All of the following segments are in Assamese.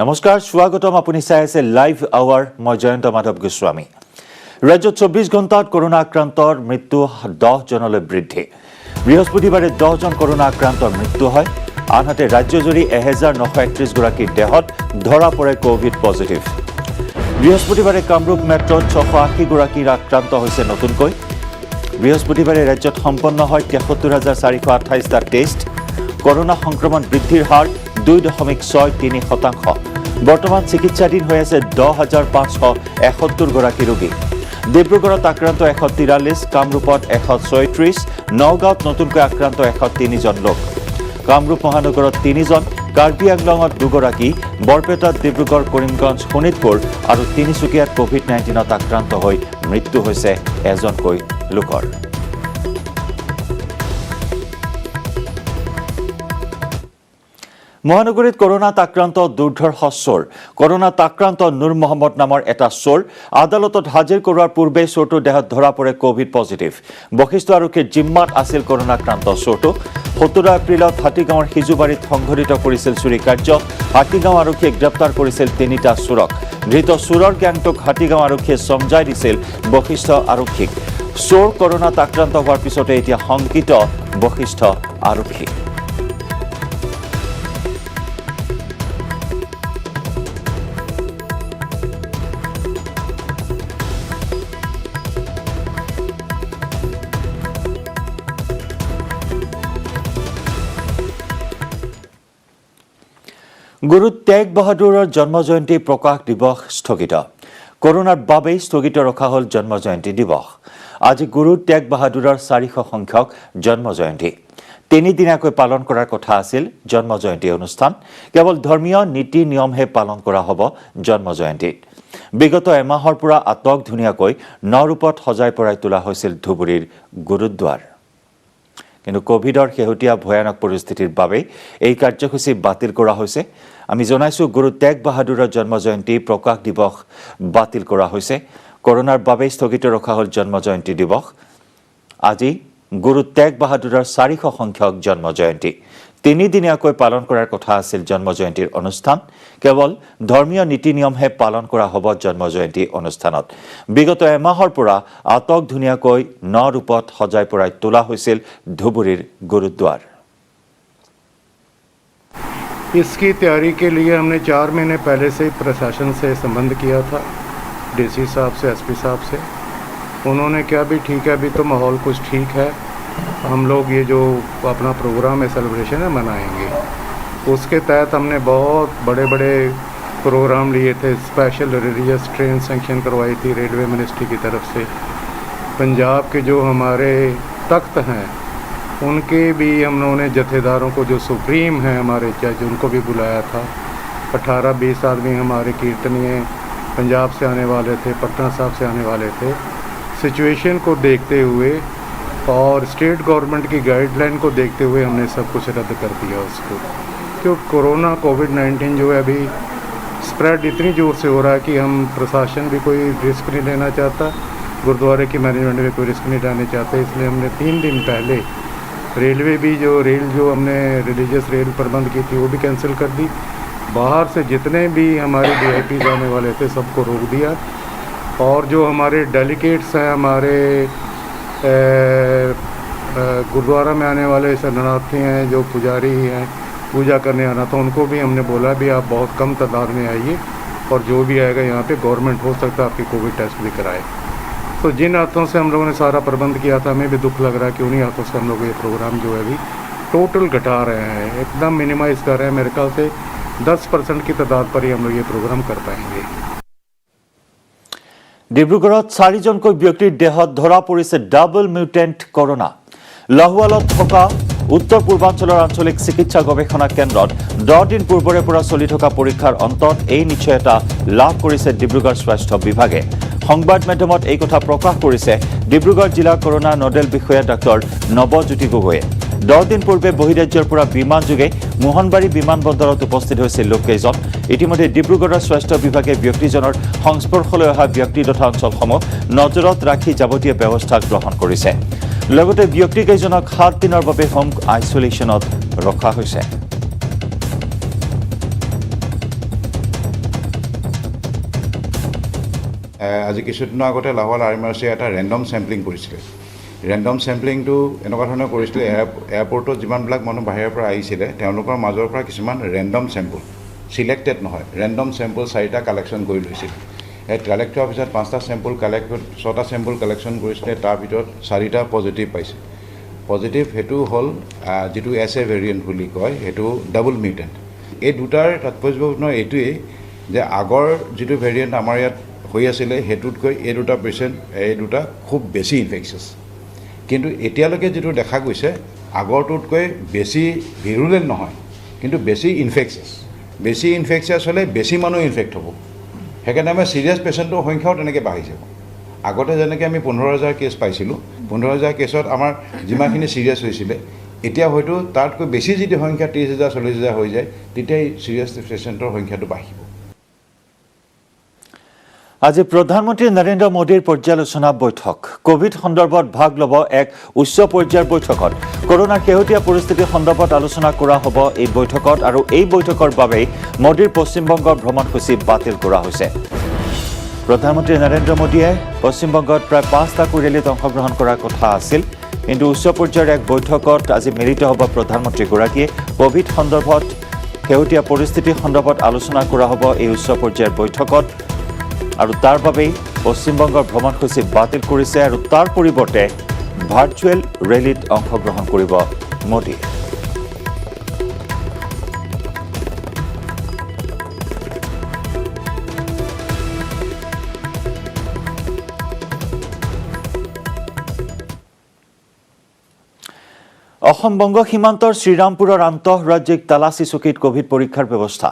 নমস্কাৰ স্বাগতম আপুনি চাই আছে লাইভ আৱাৰ মই জয়ন্ত মাধৱ গোস্বামী ৰাজ্যত 24 ঘণ্টাত কৰোনা আক্ৰান্তৰ মৃত্যু 10 জনলৈ বৃদ্ধি বৃহস্পতিবাৰে 10 জন কৰোনা আক্ৰান্তৰ মৃত্যু হয় আনহাতে ৰাজ্যজুৰি 1931 গৰাকীৰ দেহত ধৰা পৰে কোভিড পজিটিভ বৃহস্পতিবাৰে কামৰূপ মেট্ৰত 680 গৰাকীৰ আক্ৰান্ত হৈছে নতুনকৈ বৃহস্পতিবাৰে ৰাজ্যত সম্পন্ন হয় 73428টা টেষ্ট কৰোনা সংক্ৰমণ বৃদ্ধিৰ হাৰ 2.63%। বৰ্তমান চিকিৎসাধীন হৈ আছে 10,571 গৰাকী ৰোগী ডিব্ৰুগড়ত আক্ৰান্ত 143 কামৰূপত 136 নগাঁৱত নতুনকৈ আক্ৰান্ত 103 জন লোক কামৰূপ মহানগৰত 3 জন কাৰ্বি আংলঙত 2 গৰাকী বৰপেটাত ডিব্ৰুগড় কৰিমগঞ্জ শোণিতপুৰ আৰু তিনিচুকীয়াত কোভিড-19ত আক্ৰান্ত হৈ মৃত্যু হৈছে এজনকৈ লোকৰ মহানগৰীত কৰোনাত আক্ৰান্ত দুৰ্ধৰ্ষ চোৰ কৰোনাত আক্ৰান্ত নুৰ মহম্মদ নামৰ এটা চোৰ আদালতত হাজিৰ কৰোৱাৰ পূৰ্বে চোৰটোৰ দেহত ধৰা পৰে কোভিড পজিটিভ বশিষ্ঠ আৰক্ষীৰ জিম্মাত আছিল কৰোনাক্ৰান্ত চোৰটো 17 এপ্ৰিলত হাতীগাঁৱৰ সিজুবাৰীত সংঘটিত কৰিছিল চুৰি কাৰ্য হাতীগাঁও আৰক্ষীয়ে গ্ৰেপ্তাৰ কৰিছিল 3টা চোৰক ধৃত চোৰৰ গ্যাংটোক হাতীগাঁও আৰক্ষীয়ে সমজাই দিছিল বশিষ্ঠ আৰক্ষীক চোৰ কৰোনাত আক্ৰান্ত হোৱাৰ পিছতে এতিয়া শংকিত বশিষ্ঠ আৰক্ষী গুৰু তেগ বাহাদুৰৰ জন্মজয়ন্তী প্ৰকাশ দিৱস স্থগিত কৰোনাৰ বাবে স্থগিত ৰখা হ'ল জন্মজয়ন্তী দিৱস আজি গুৰু তেগ বাহাদুৰৰ 400 সংখ্যক জন্মজয়ন্তী তিনিদিনীয়াকৈ পালন কৰাৰ কথা আছিল জন্মজয়ন্তী অনুষ্ঠান কেৱল ধৰ্মীয় নীতি নিয়মহে পালন কৰা হ'ব জন্মজয়ন্তীত বিগত এমাহৰ পৰা আটক ধুনীয়াকৈ নৰূপত সজাই পৰাই তোলা হৈছিল ধুবুৰীৰ গুৰুদ্বাৰ কিন্তু কোভিডৰ শেহতীয়া ভয়ানক পৰিস্থিতিৰ বাবে এই কাৰ্যসূচী বাতিল কৰা হৈছে আমি জনাইছো গুৰু তেগ বাহাদুৰৰ জন্মজয়ন্তী প্ৰকাশ দিৱস বাতিল কৰা হৈছে কৰোনাৰ বাবে স্থগিত ৰখা হ'ল জন্মজয়ন্তী দিৱস আজি গুৰু তেগ বাহাদুৰৰ 400 সংখ্যক জন্মজয়ন্তী তিনিদিনীয়াকৈ পালন কৰাৰ কথা আছিল জন্মজয়ন্তীৰ অনুষ্ঠান কেৱল ধৰ্মীয় নীতি নিয়মহে পালন কৰা হ'ব জন্মজয়ন্তী অনুষ্ঠানত বিগত এমাহৰ পৰা আটক ধুনীয়াকৈ নৰূপত সজাই পৰাই তোলা হৈছিল ধুবুৰীৰ গুৰুদ্বাৰ इसकी तैयारी के लिए हमने 4 महीने पहले से ही प्रशासन से संबंध किया था डीसी साहब से एसपी साहब से उन्होंने क्या भी ठीक है अभी तो माहौल कुछ ठीक है हम लोग ये जो अपना प्रोग्राम है सेलिब्रेशन है मनाएंगे उसके तहत हमने बहुत बड़े बड़े प्रोग्राम लिए थे स्पेशल रिलीजियस ट्रेन सेंक्शन करवाई थी रेलवे मिनिस्ट्री की तरफ से पंजाब के जो हमारे तख्त हैं उनके भी हम लोगों ने जथेदारों को जो सुप्रीम हैं हमारे जज उनको भी बुलाया था 18-20 आदमी हमारे कीर्तनीय पंजाब से आने वाले थे पटना साहब से आने वाले थे सिचुएशन को देखते हुए और स्टेट गवर्नमेंट की गाइडलाइन को देखते हुए हमने सब कुछ रद्द कर दिया उसको क्योंकि कोरोना कोविड-19 जो है अभी स्प्रेड इतनी ज़ोर से हो रहा है कि हम प्रशासन भी कोई रिस्क नहीं लेना चाहता गुरुद्वारे की मैनेजमेंट भी कोई रिस्क नहीं लेना चाहते इसलिए हमने 3 दिन पहले रेलवे भी जो हमने रिलीजियस रेल प्रबंध की थी वो भी कैंसिल कर दी बाहर से जितने भी हमारे वीआईपीज आने वाले थे सबको रोक दिया और जो हमारे डेलीगेट्स हैं हमारे गुरुद्वारा में आने वाले शरणार्थी हैं जो पुजारी हैं पूजा करने आना था उनको भी हमने बोला भी आप बहुत कम तादाद में आइए और जो भी आएगा यहाँ पे गवर्नमेंट हो सकता है आपकी कोविड टेस्ट भी कराए तो जिन हाथों से हम लोगों ने सारा प्रबंध किया था हमें भी दुख लग रहा है कि उन्हीं हाथों से हम लोग ये प्रोग्राम जो है अभी टोटल घटा रहे हैं एकदम मिनिमाइज़ कर रहे हैं मेरे ख्याल से 10% की तादाद पर ही हम लोग ये प्रोग्राम कर पाएंगे ডিব্ৰুগড়ত 4 জনকৈ ব্যক্তিৰ দেহত ধৰা পৰিছে ডাবল মিউটেন্ট কৰোনা লাহোৱালত থকা উত্তৰ পূৰ্বাঞ্চলৰ আঞ্চলিক চিকিৎসা গৱেষণা কেন্দ্ৰত 10 দিন পূৰ্বৰে পৰা চলি থকা পৰীক্ষাৰ অন্তত এই নিশ্চয়তা লাভ কৰিছে ডিব্ৰুগড় স্বাস্থ্য বিভাগে সংবাদ মাধ্যমত এই কথা প্ৰকাশ কৰিছে ডিব্ৰুগড় জিলা কৰোনা নডেল বিষয়া ডক্টৰ নৱজ্যোতি গগৈয়ে 10 দিন পূৰ্বে বহিৰাজ্যৰ পৰা বিমান যোগে মোহনবাৰী বিমানবন্দৰত উপস্থিত হৈছিল লোককেইজন ইতিমধ্যে ডিব্ৰুগড়ৰ স্বাস্থ্য বিভাগে ব্যক্তিজনৰ সংস্পৰ্শলৈ অহা ব্যক্তি তথা অঞ্চলসমূহ নজৰত ৰাখি যাৱতীয় ব্যৱস্থা গ্ৰহণ কৰিছে লগতে ব্যক্তিকেইজনক 7 দিনৰ বাবে হোম আইসোলেশনত ৰখা হৈছে আজি কিছুদিনৰ আগতে লাহোৱাল RMRC এটা ৰেণ্ডম চেম্পলিং কৰিছিলে। ৰেণ্ডম চেম্পলিংটো এনেকুৱা ধৰণৰ কৰিছিলে, এয়াৰপৰ্টত যিমানবিলাক মানুহ বাহিৰৰ পৰা আহিছিলে তেওঁলোকৰ মাজৰ পৰা কিছুমান ৰেণ্ডম চেম্পল, চিলেক্টেড নহয়, ৰেণ্ডম চেম্পল 4টা কালেকশ্যন কৰি লৈছিল। কালেক্টৰ অফিচত 5টা চেম্পল কালেক্ট 6টা চেম্পল কালেকশ্যন কৰিছিলে, তাৰ ভিতৰত 4টা পজিটিভ পাইছে। পজিটিভ সেইটো হ'ল যিটো SA ভেৰিয়েণ্ট বুলি কয়, সেইটো ডাবল মিউটেণ্ট। এই দুটাৰ তাৎপৰ্যপূৰ্ণ এইটোৱেই যে আগৰ যিটো ভেৰিয়েণ্ট আমাৰ ইয়াত হৈ আছিলে সেইটোতকৈ এই দুটা খুব বেছি ইনফেকচিয়াছ, কিন্তু এতিয়ালৈকে যিটো দেখা গৈছে আগৰটোতকৈ বেছি ভিৰুলেণ্ট নহয়, কিন্তু বেছি ইনফেকচিয়াছ হ'লে বেছি মানুহ ইনফেক্ট হ'ব। সেইকাৰণে আমাৰ ছিৰিয়াছ পেচেণ্টৰ সংখ্যাও তেনেকৈ বাঢ়ি যাব। আগতে যেনেকৈ আমি 15,000 কেছ পাইছিলোঁ, 15,000 কেছত আমাৰ যিমানখিনি ছিৰিয়াছ হৈছিলে, এতিয়া হয়তো তাতকৈ বেছি যদি সংখ্যা 30,000 40,000 হৈ যায়, তেতিয়াই ছিৰিয়াছ পেচেণ্টৰ সংখ্যাটো বাঢ়িব। আজি প্ৰধানমন্ত্ৰী নৰেন্দ্ৰ মোদীৰ পৰ্যালোচনা বৈঠক। কোভিড সন্দৰ্ভত ভাগ ল'ব এক উচ্চ পৰ্যায়ৰ বৈঠকত। কৰোনাৰ শেহতীয়া পৰিস্থিতি সন্দৰ্ভত আলোচনা কৰা হ'ব এই বৈঠকত, আৰু এই বৈঠকৰ বাবেই মোদীৰ পশ্চিমবংগৰ ভ্ৰমণসূচী বাতিল কৰা হৈছে। প্ৰধানমন্ত্ৰী নৰেন্দ্ৰ মোদীয়ে পশ্চিমবংগত প্ৰায় 5টা ৰেলীত অংশগ্ৰহণ কৰাৰ কথা আছিল, কিন্তু উচ্চ পৰ্যায়ৰ এক বৈঠকত আজি মিলিত হ'ব প্ৰধানমন্ত্ৰীগৰাকীয়ে। কোভিড সন্দৰ্ভত শেহতীয়া পৰিস্থিতি সন্দৰ্ভত আলোচনা কৰা হ'ব এই উচ্চ পৰ্যায়ৰ বৈঠকত, আৰু তাৰ বাবেই পশ্চিমবংগৰ ভ্ৰমণসূচী বাতিল কৰিছে, আৰু তাৰ পৰিৱৰ্তে ভাৰ্চুৱেল ৰেলীত অংশগ্ৰহণ কৰিব মোদীয়ে। অসম বংগ সীমান্তৰ শ্ৰীৰামপুৰৰ আন্তঃৰাজ্যিক তালাচী চকীত কোভিড পৰীক্ষাৰ ব্যৱস্থা।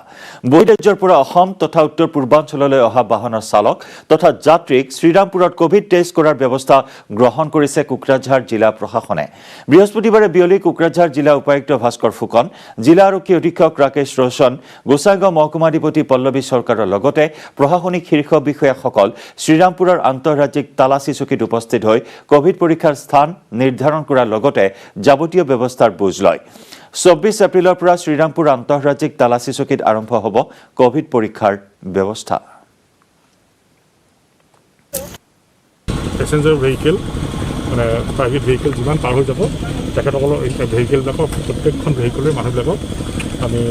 বহিৰাজ্যৰ পৰা অসম তথা উত্তৰ পূৰ্বাঞ্চললৈ অহা বাহনৰ চালক তথা যাত্ৰীক শ্ৰীৰামপুৰত কোভিড টেষ্ট কৰাৰ ব্যৱস্থা গ্ৰহণ কৰিছে কোকৰাঝাৰ জিলা প্ৰশাসনে। বৃহস্পতিবাৰে বিয়লি কোকৰাঝাৰ জিলা উপায়ুক্ত ভাস্কৰ ফুকন, জিলা আৰক্ষী অধীক্ষক ৰাকেশ ৰোশন, গোসাইগাঁও মহকুমাধিপতি পল্লৱী চৰকাৰৰ লগতে প্ৰশাসনিক শীৰ্ষ বিষয়াসকল শ্ৰীৰামপুৰৰ আন্তঃৰাজ্যিক তালাচী চকীত উপস্থিত হৈ কোভিড পৰীক্ষাৰ স্থান নিৰ্ধাৰণ কৰাৰ লগতে যাৱতীয় ব্যৱস্থাৰ বুজ লয়। 24 এপ্ৰিলৰ পৰা শ্ৰীৰামপুৰ আন্তঃৰাজ্যিক তালাচী চকীত আৰম্ভ হ'ব কোভিড পৰীক্ষাৰ ব্যৱস্থা। পেছেঞ্জাৰ ভেহিকেল মানে প্ৰাইভেট ভেহিকেল যিমান পাৰ হৈ যাব, তেখেতসকলৰ ভেহিকেলবিলাকৰ প্ৰত্যেকখন ভেহিকেলৰ মানুহবিলাকক আমি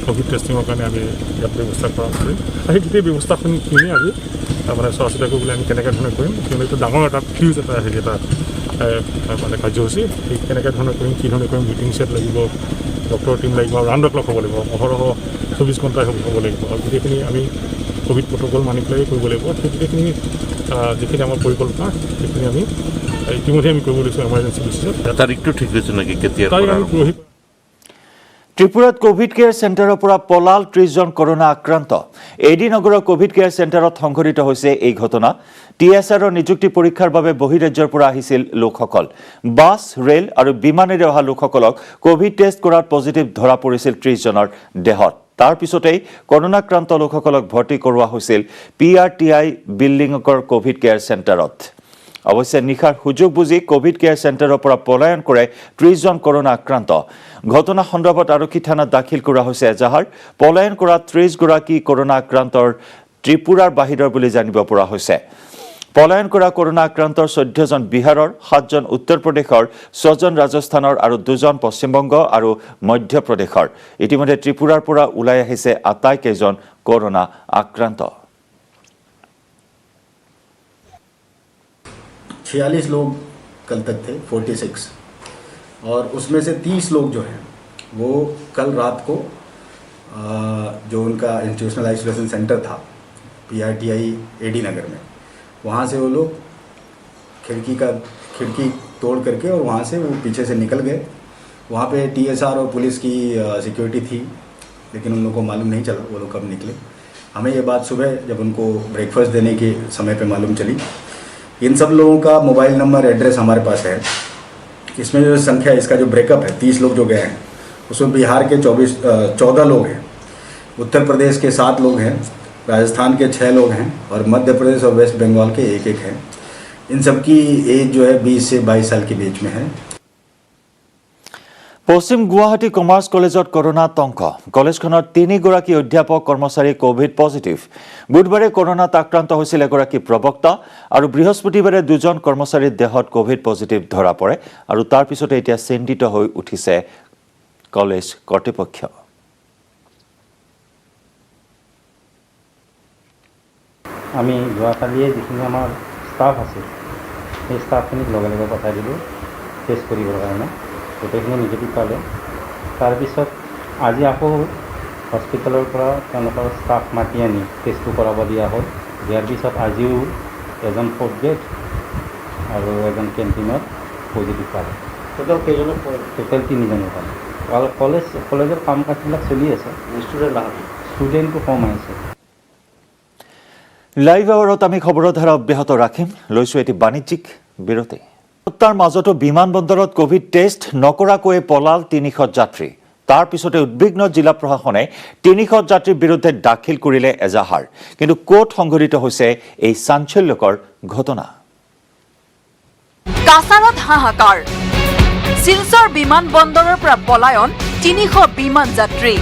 কোভিড টেষ্টিঙৰ কাৰণে আমি ইয়াত ব্যৱস্থা কৰা কৰিম। সেই গোটেই ব্যৱস্থাখিনি আজি মানে চোৱা চিতা কৰিবলৈ আমি কেনেকৈ ধৰণে কৰিম, কিয়নো এইটো ডাঙৰ এটা ফিউজ এটা এটা মানে কাৰ্যসূচী, সেই কেনেকৈ ধৰণে কৰিম, কি ধৰণে কৰিম, মিটিং ছেট লাগিব, ডক্টৰৰ টীম লাগিব, ৰাউণ্ড দ্য ক্লক হ'ব লাগিব, অহৰহ 24 ঘণ্টাই হ'ব লাগিব, আৰু গোটেইখিনি আমি কোভিড প্ৰট'কল মানি পেলাই কৰিব লাগিব। সেই গোটেইখিনি যিখিনি আমাৰ পৰিকল্পনা সেইখিনি আমি ইতিমধ্যে আমি কৰিব লৈছোঁ এমাৰ্জেঞ্চি বেচিছত। তাৰিখটো ঠিক হৈছে নেকি, কেতিয়া? ত্ৰিপুৰাত কোভিড কেয়াৰ চেণ্টাৰৰ পৰা পলাল 30 জন কৰোনা আক্ৰান্ত। এডি নগৰৰ কোভিড কেয়াৰ চেণ্টাৰত সংঘটিত হৈছে এই ঘটনা। TSRৰ নিযুক্তি পৰীক্ষাৰ বাবে বহিৰাজ্যৰ পৰা আহিছিল লোকসকল। বাছ, ৰেল আৰু বিমানেৰে অহা লোকসকলক কোভিড টেষ্ট কৰাত পজিটিভ ধৰা পৰিছিল 30 জনৰ দেহত। তাৰ পিছতেই কৰোনাক্ৰান্ত লোকসকলক ভৰ্তি কৰোৱা হৈছিল PRTI বিল্ডিঙৰ কোভিড কেয়াৰ চেণ্টাৰত। অৱশ্যে নিশাৰ সুযোগ বুজি কোভিড কেয়াৰ চেণ্টাৰৰ পৰা পলায়ন কৰে 30 জন কৰোনা আক্ৰান্ত। ঘটনা সন্দৰ্ভত আৰক্ষী থানাত দাখিল কৰা হৈছে এজাহাৰ। পলায়ন কৰা 30 গৰাকী কৰোনা আক্ৰান্তৰ ত্ৰিপুৰাৰ বাহিৰৰ বুলি জানিব পৰা হৈছে। পলায়ন কৰা কৰোনা আক্ৰান্তৰ 14 জন বিহাৰৰ, 7 জন উত্তৰ প্ৰদেশৰ, 6 জন ৰাজস্থানৰ আৰু 2 জন পশ্চিমবংগ আৰু মধ্যপ্ৰদেশৰ। ইতিমধ্যে ত্ৰিপুৰাৰ পৰা ওলাই আহিছে আটাইকেইজন কৰোনা আক্ৰান্ত। 46 लोग कल तक थे, 46, और उसमें से 30 लोग जो हैं वो कल रात को जो उनका इंस्टीट्यूशनल आइसोलेशन सेंटर था PRTI AD नगर में, वहाँ से वो लोग खिड़की तोड़ करके और वहाँ से वो पीछे से निकल गए। वहाँ पे TSR और पुलिस की सिक्योरिटी थी, लेकिन उन लोगों को मालूम नहीं चला वो लोग कब निकले। हमें ये बात सुबह जब उनको ब्रेकफास्ट देने के समय पे मालूम चली। इन सब लोगों का मोबाइल नंबर, एड्रेस हमारे पास है। इसमें जो संख्या, इसका जो ब्रेकअप है, 30 लोग जो गए हैं उसमें बिहार के 14 लोग हैं, उत्तर प्रदेश के 7 लोग हैं, राजस्थान के 6 लोग हैं और मध्य प्रदेश और वेस्ट बंगाल के 1-1 हैं। इन सब की एज जो है 20 से 22 साल के बीच में है। পশ্চিম গুৱাহাটী কমাৰ্চ কলেজত কৰোনা আতংক কলেজখনৰ 3গৰাকী অধ্যাপক কৰ্মচাৰী কোভিড পজিটিভ বুধবাৰে কৰোনাত আক্ৰান্ত হৈছিল এগৰাকী প্ৰবক্তা আৰু বৃহস্পতিবাৰে দুজন কৰ্মচাৰীৰ দেহত কোভিড পজিটিভ ধৰা পৰে আৰু তাৰ পিছতে এতিয়া চিন্তিত হৈ উঠিছে কলেজ কৰ্তৃপক্ষ আমি যোৱাকালিয়ে যিখিনি আমাৰ ষ্টাফ আছে সেই ষ্টাফখিনিক লগে লগে পঠাই দিলোঁ টেষ্ট কৰিবৰ কাৰণে গোটেইখিনি নিগেটিভ পালে তাৰপিছত আজি আকৌ হস্পিটেলৰ পৰা তেওঁলোকৰ ষ্টাফ মাতি আনি টেষ্টটো কৰাব দিয়া হ'ল দিয়াৰ পিছত আজিও এজন ফ'ৰ্থ গ্ৰেড আৰু এজন কেণ্টিনত পজিটিভ পালে টোটেল কেইজনৰ টোটেল 3জনৰ পালে কলেজৰ কাম কাজবিলাক চলি আছে ষ্টুডেণ্টটো কম আহিছে লাইভ আৱাৰত আমি খবৰৰ ধাৰা অব্যাহত ৰাখিম লৈছোঁ এটি বাণিজ্যিক বিৰতি তাৰ মাজতো বিমানবন্দৰত কোভিড টেষ্ট নকৰাকৈ পলাল 300 যাত্ৰী তাৰ পিছতে উদ্বিগ্ন জিলা প্ৰশাসনে 300 যাত্ৰীৰ বিৰুদ্ধে দাখিল কৰিলে এজাহাৰ কিন্তু কোৰ্ট সংঘটিত হৈছে এই চাঞ্চল্যকৰ ঘটনা কাছাৰত হাহাকাৰ শিলচৰ বিমানবন্দৰৰ পৰা পলায়ন 300 বিমান যাত্ৰী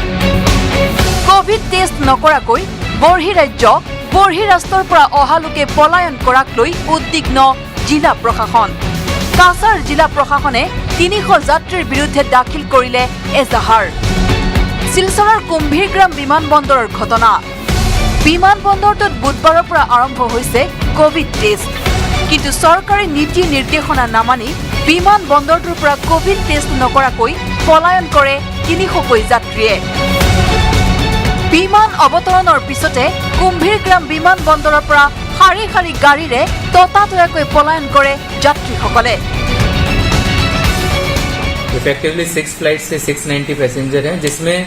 কোভিড টেষ্ট নকৰাকৈ বৰ্হিৰাষ্ট্ৰৰ পৰা অহা লোকে পলায়ন কৰাক লৈ উদ্বিগ্ন জিলা প্ৰশাসন কাছাৰ জিলা প্ৰশাসনে 300 যাত্ৰীৰ বিৰুদ্ধে দাখিল কৰিলে এজাহাৰ শিলচৰৰ কুম্ভীৰগ্ৰাম বিমানবন্দৰৰ ঘটনা বিমানবন্দৰটোত বুধবাৰৰ পৰা আৰম্ভ হৈছে কোভিড টেষ্ট কিন্তু চৰকাৰী নীতি নিৰ্দেশনা নামানি বিমানবন্দৰটোৰ পৰা কোভিড টেষ্ট নকৰাকৈ পলায়ন কৰে 300 যাত্ৰীয়ে বিমান অৱতৰণৰ পিছতে কুম্ভীৰগ্ৰাম বিমানবন্দৰৰ পৰা শাৰী শাৰী গাড়ীৰে ততাতয়াকৈ পলায়ন কৰে যাত্ৰীসকলে इफेक्टिवली 6 फ्लाइट से 690 पैसेंजर हैं जिसमें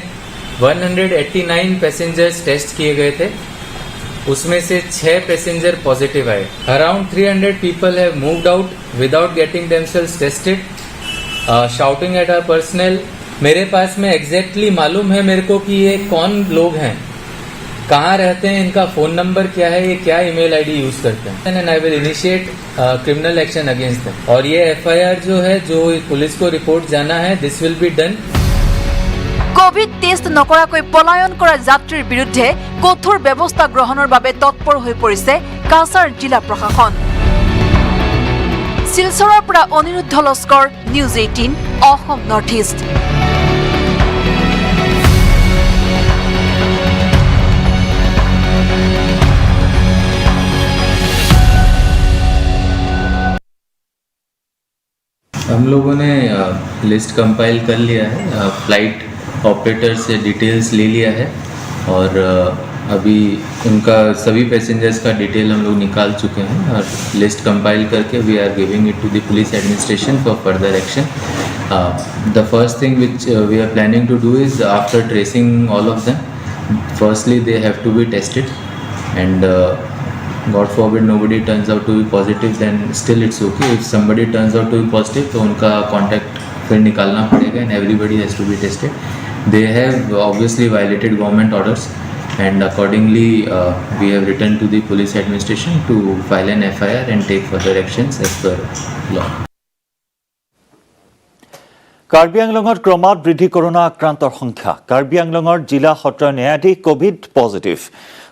189 पैसेंजर्स टेस्ट किए गए थे उसमें से 6 पैसेंजर पॉजिटिव आए around 300 people have moved out without getting themselves tested shouting at our personnel मेरे पास में एग्जैक्टली मालूम है मेरे को कि ये कौन लोग हैं कहाँ रहते हैं इनका फोन नंबर क्या है ये क्या ईमेल आईडी यूज करते हैं and I will initiate criminal action against them और ये एफआईआर जो है जो पुलिस को रिपोर्ट जाना है this will be done Covid test নকৰাকৈ পলায়ন কৰা যাত্ৰীৰ বিৰুদ্ধে কঠোৰ ব্যৱস্থা গ্ৰহণৰ বাবে তৎপৰ হৈ পৰিছে কাছাৰ জিলা প্ৰশাসন শিলচৰৰ পৰা Aniruddha Laskar news 18 Assam north east हम लोगों ने लिस्ट कंपाइल कर लिया है फ्लाइट ऑपरेटर से डिटेल्स ले लिया है और अभी उनका सभी पैसेंजर्स का डिटेल हम लोग निकाल चुके हैं और लिस्ट कंपाइल करके we are giving it to the police administration for further action the first thing which we are planning to do is after tracing all of them firstly they have to be tested and God forbid nobody turns out to be positive then still it's okay if somebody turns out to be positive तो उनका contact फिर निकालना पड़ेगा and everybody has to be tested they have obviously violated government orders and accordingly we have written to the police administration to file an FIR and take further actions as per law Karbi আংলঙত ক্ৰমাৎ বৃদ্ধি কৰোনা আক্ৰান্তৰ সংখ্যা কাৰ্বি আংলঙৰ জিলা সত্ৰ ন্যায়াধীশ কোভিড পজিটিভ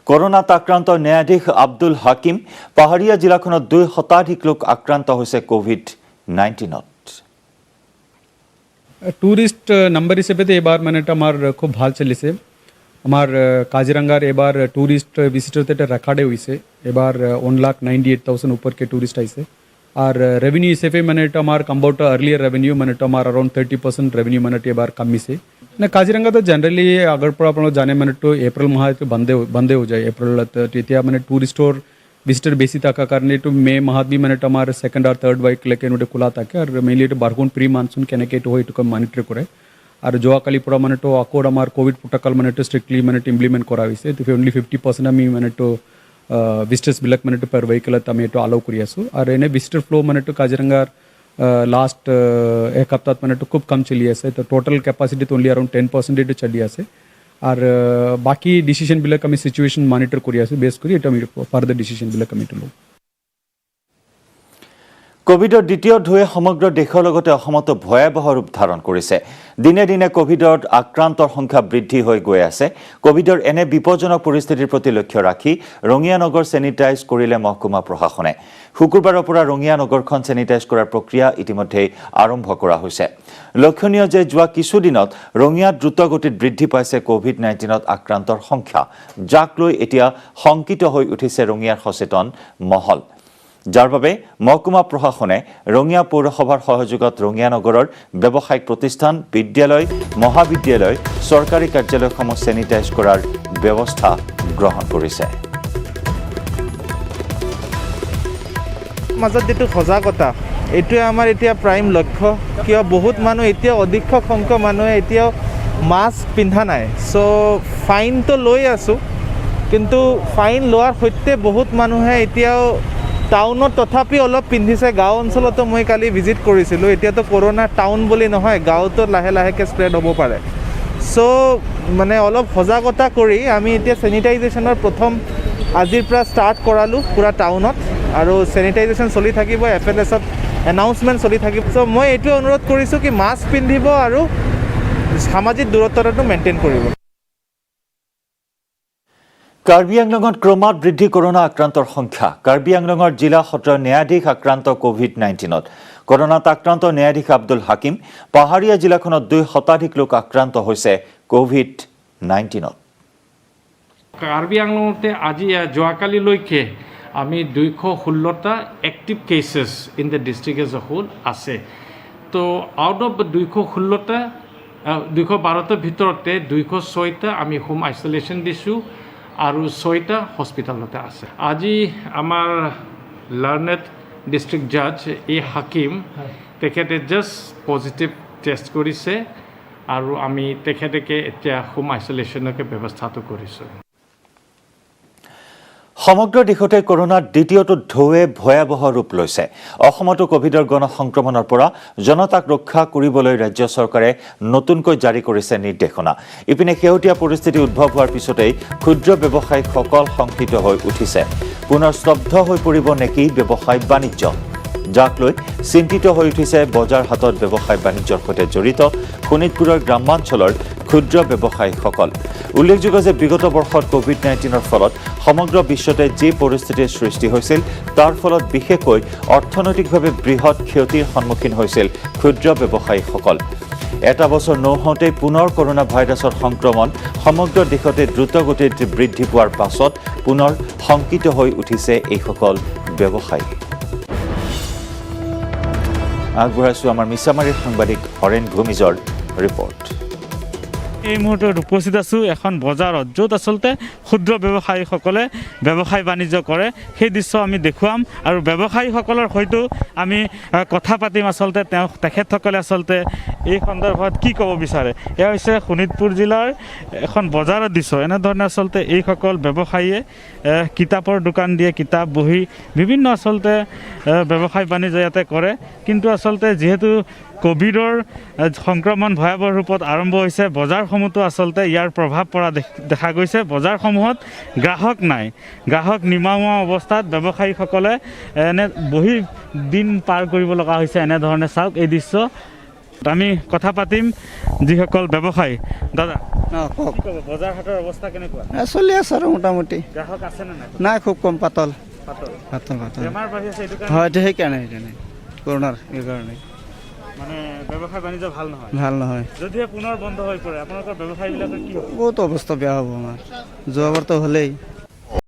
কৰোনাত আক্ৰান্ত ন্যায়াধীশ আব্দুল হাকিম পাহাৰীয়া জিলাখনত 2 শতাধিক লোক আক্ৰান্ত হৈছে কোভিড 19ত टूरिस्ट नंबर हिसेबे तो एबार मैंने हमार खूब भाल चली से हमार काजीरंगार एबार टूरिस्ट विजिटर ते रेकॉर्ड हुई से एबार 1,98,000 ऊपर के टूरिस्ट आई से और रेवेन्यू हिसेबे मैंने हमार कंबाउट अर्लियर रेवेन्यू मैंने हमार अराउंड 30% रेवेन्यू मैंने एबार कमी से ना काजीरंगा तो जनरली अगर पर अपन जाने मैंने तो अप्रैल माह तो बंदे हो जाए अप्रैल तो मैंने टूरिस्ट और विजिटर बेसी तक कारण टू मे माह भी मैंने हमारे सेकंड और थर्ड वाइक लेके खुला तक और मेनली बारगुन प्री मानसून के मॉनिटर करे और जोकाली पूरा मैंने तो अकोड हमारे कोविड प्रोटोकॉल मैंने स्ट्रिक्टली मैंने इम्प्लीमेंट करा तो ओनली 50% आम मैंने विजिटर्स बिलक मैंने पर वेहिकल आम अलाउ करियासो और एने विजिटर फ्लो मैंने काजीरंगा लास्ट एक हफ्ता मैंने खूब कम चली आसे तो टोटल कैपासिटी तो ओनली अराउंड 10% चली आसे और बाकी डिसीजन बिलक आम सिचुएशन मॉनिटर करियासो बेस करी फार्दर डिसीजन बिलक आम लो কোভিডৰ দ্বিতীয় ঢৌৱে সমগ্ৰ দেশৰ লগতে অসমতো ভয়াৱহ ৰূপ ধাৰণ কৰিছে। দিনে দিনে কোভিডত আক্ৰান্তৰ সংখ্যা বৃদ্ধি হৈ গৈ আছে। কোভিডৰ এনে বিপদজনক পৰিস্থিতিৰ প্ৰতি লক্ষ্য ৰাখি ৰঙিয়া নগৰ চেনিটাইজ কৰিলে মহকুমা প্ৰশাসনে। শুকুৰবাৰৰ পৰা ৰঙিয়া নগৰখন চেনিটাইজ কৰাৰ প্ৰক্ৰিয়া ইতিমধ্যেই আৰম্ভ কৰা হৈছে। লক্ষণীয় যে যোৱা কিছুদিনত ৰঙিয়াত দ্ৰুতগতিত বৃদ্ধি পাইছে কোভিড-19ত আক্ৰান্তৰ সংখ্যা, যাক লৈ এতিয়া শংকিত হৈ উঠিছে ৰঙিয়াৰ সচেতন মহল। যাৰ বাবে মহকুমা প্ৰশাসনে ৰঙিয়া পৌৰসভাৰ সহযোগত ৰঙিয়া নগৰৰ ব্যৱসায়িক প্ৰতিষ্ঠান, বিদ্যালয়, মহাবিদ্যালয়, চৰকাৰী কাৰ্যালয়সমূহ চেনিটাইজ কৰাৰ ব্যৱস্থা গ্ৰহণ কৰিছে। মাজত যেটো সজাগতা এইটোৱে আমাৰ এতিয়া প্ৰাইম লক্ষ্য, কিয় বহুত মানুহ এতিয়া অধিক সংখ্যক মানুহে এতিয়াও মাস্ক পিন্ধা নাই। সো ফাইনটো লৈ আছো, কিন্তু ফাইন লোৱাৰ সৈতে বহুত মানুহে এতিয়াও টাউনত তথাপি অলপ পিন্ধিছে। গাঁও অঞ্চলতো মই কালি ভিজিট কৰিছিলোঁ। এতিয়াতো কৰোনা টাউন বুলি নহয়, গাঁৱতো লাহে লাহেকৈ স্প্ৰেড হ'ব পাৰে। সো মানে অলপ সজাগতা কৰি আমি এতিয়া চেনিটাইজেশ্যনৰ প্ৰথম আজিৰ পৰা ষ্টাৰ্ট কৰালোঁ পুৰা টাউনত, আৰু চেনিটাইজেশ্যন চলি থাকিব। FLSত এনাউন্সমেণ্ট চলি থাকিব। সো মই এইটো অনুৰোধ কৰিছোঁ কি মাস্ক পিন্ধিব আৰু সামাজিক দূৰত্বটো মেইনটেইন কৰিব। কাৰ্বি আংলঙত ক্ৰমাৎ বৃদ্ধি কৰোনা আক্ৰান্তৰ সংখ্যা। কাৰ্বি আংলঙৰ জিলা সত্ৰ ন্যায়াধীশ আক্ৰান্ত কোভিড-19ত। কৰোনাত আক্ৰান্ত ন্যায়াধীশ আব্দুল হাকিম। পাহাৰীয়া জিলাখনত 2 শতাধিক লোক আক্ৰান্ত হৈছে কোভিড-19ত। কাৰ্বি আংলঙতে আজি যোৱাকালিলৈকে আমি 216টা active cases in the district as a whole আছে। তো আউট অফ 216টা 212টাৰ ভিতৰতে 206টা আমি হোম আইচলেশ্যন দিছোঁ আৰু 6টা হস্পিটেলতে আছে। আজি আমাৰ লাৰ্নেড ডিষ্ট্ৰিক্ট জাজ হাকিম তেখেতে জাষ্ট পজিটিভ টেষ্ট কৰিছে, আৰু আমি তেখেতকে এতিয়া হোম আইচলেশ্যনকে ব্যৱস্থাটো কৰিছোঁ। সমগ্ৰ দেশতে কৰোনাৰ দ্বিতীয়টো ঢৌৱে ভয়াৱহ ৰূপ লৈছে। অসমতো কোভিডৰ গণসংক্ৰমণৰ পৰা জনতাক ৰক্ষা কৰিবলৈ ৰাজ্য চৰকাৰে নতুনকৈ জাৰি কৰিছে নিৰ্দেশনা। ইপিনে শেহতীয়া পৰিস্থিতি উদ্ভৱ হোৱাৰ পিছতেই ক্ষুদ্ৰ ব্যৱসায়ীসকল শংকিত হৈ উঠিছে। পুনৰ স্তব্ধ হৈ পৰিব নেকি ব্যৱসায় বাণিজ্য, যাক লৈ চিন্তিত হৈ উঠিছে বজাৰ হাটত ব্যৱসায় বাণিজ্যৰ সৈতে জড়িত শোণিতপুৰৰ গ্ৰামাঞ্চলৰ ক্ষুদ্ৰ ব্যৱসায়ীসকল। উল্লেখযোগ্য যে বিগত বৰ্ষত কোভিড-19ৰ ফলত সমগ্ৰ বিশ্বতে যি পৰিস্থিতিৰ সৃষ্টি হৈছিল, তাৰ ফলত বিশেষকৈ অৰ্থনৈতিকভাৱে বৃহৎ ক্ষতিৰ সন্মুখীন হৈছিল ক্ষুদ্ৰ ব্যৱসায়ীসকল। এটা বছৰ নহওঁতেই পুনৰ কৰোনা ভাইৰাছৰ সংক্ৰমণ সমগ্ৰ দেশতে দ্ৰুতগতিত বৃদ্ধি পোৱাৰ পাছত পুনৰ শংকিত হৈ উঠিছে এইসকল ব্যৱসায়ী। আগবঢ়াইছোঁ আমাৰ মিছামাৰীৰ সাংবাদিক হৰেণ ভূমিজৰ ৰিপৰ্ট। এই মুহূৰ্তত উপস্থিত আছোঁ এখন বজাৰত, য'ত আচলতে ক্ষুদ্ৰ ব্যৱসায়ীসকলে ব্যৱসায় বাণিজ্য কৰে। সেই দৃশ্য আমি দেখুৱাম আৰু ব্যৱসায়ীসকলৰ সৈতে আমি কথা পাতিম। আচলতে তেখেতসকলে আচলতে এই সন্দৰ্ভত কি ক'ব বিচাৰে। এয়া হৈছে শোণিতপুৰ জিলাৰ এখন বজাৰৰ দৃশ্য। এনেধৰণে আচলতে এইসকল ব্যৱসায়ীয়ে কিতাপৰ দোকান দিয়ে, কিতাপ বহি বিভিন্ন আচলতে ব্যৱসায় বাণিজ্য ইয়াতে কৰে। কিন্তু আচলতে যিহেতু কোভিডৰ সংক্ৰমণ ভয়াৱহ ৰূপত আৰম্ভ হৈছে, বজাৰসমূহতো আচলতে ইয়াৰ প্ৰভাৱ পৰা দেখা গৈছে। বজাৰসমূহত গ্ৰাহক নাই, গ্ৰাহক নিমাওৱা অৱস্থাত ব্যৱসায়ীসকলে এনে বহি দিন পাৰ কৰিব লগা হৈছে। এনেধৰণে চাওক এই দৃশ্য। আমি কথা পাতিম যিসকল ব্যৱসায়ী। দাদা কওক, বজাৰ হাটৰ অৱস্থা কেনেকুৱা? চলি আছে আৰু মোটামুটি। গ্ৰাহক আছেনে নাই? নাই, খুব কম, পাতল। বেমাৰ বাঢ়ি আছে, এইটো হয়, সেইকাৰণে কৰোনাৰ এইকাৰণে মানে ব্যৱসায় বাণিজ্য ভাল নহয়। ভাল নহয়। যদিহে পুনৰ বন্ধ হৈ পৰে আপোনালোকৰ ব্যৱসায়ীবিলাকৰ কি হ'ব? বহুত অৱস্থা বেয়া হ'ব আমাৰ। যোৱাবাৰতো হ'লেই।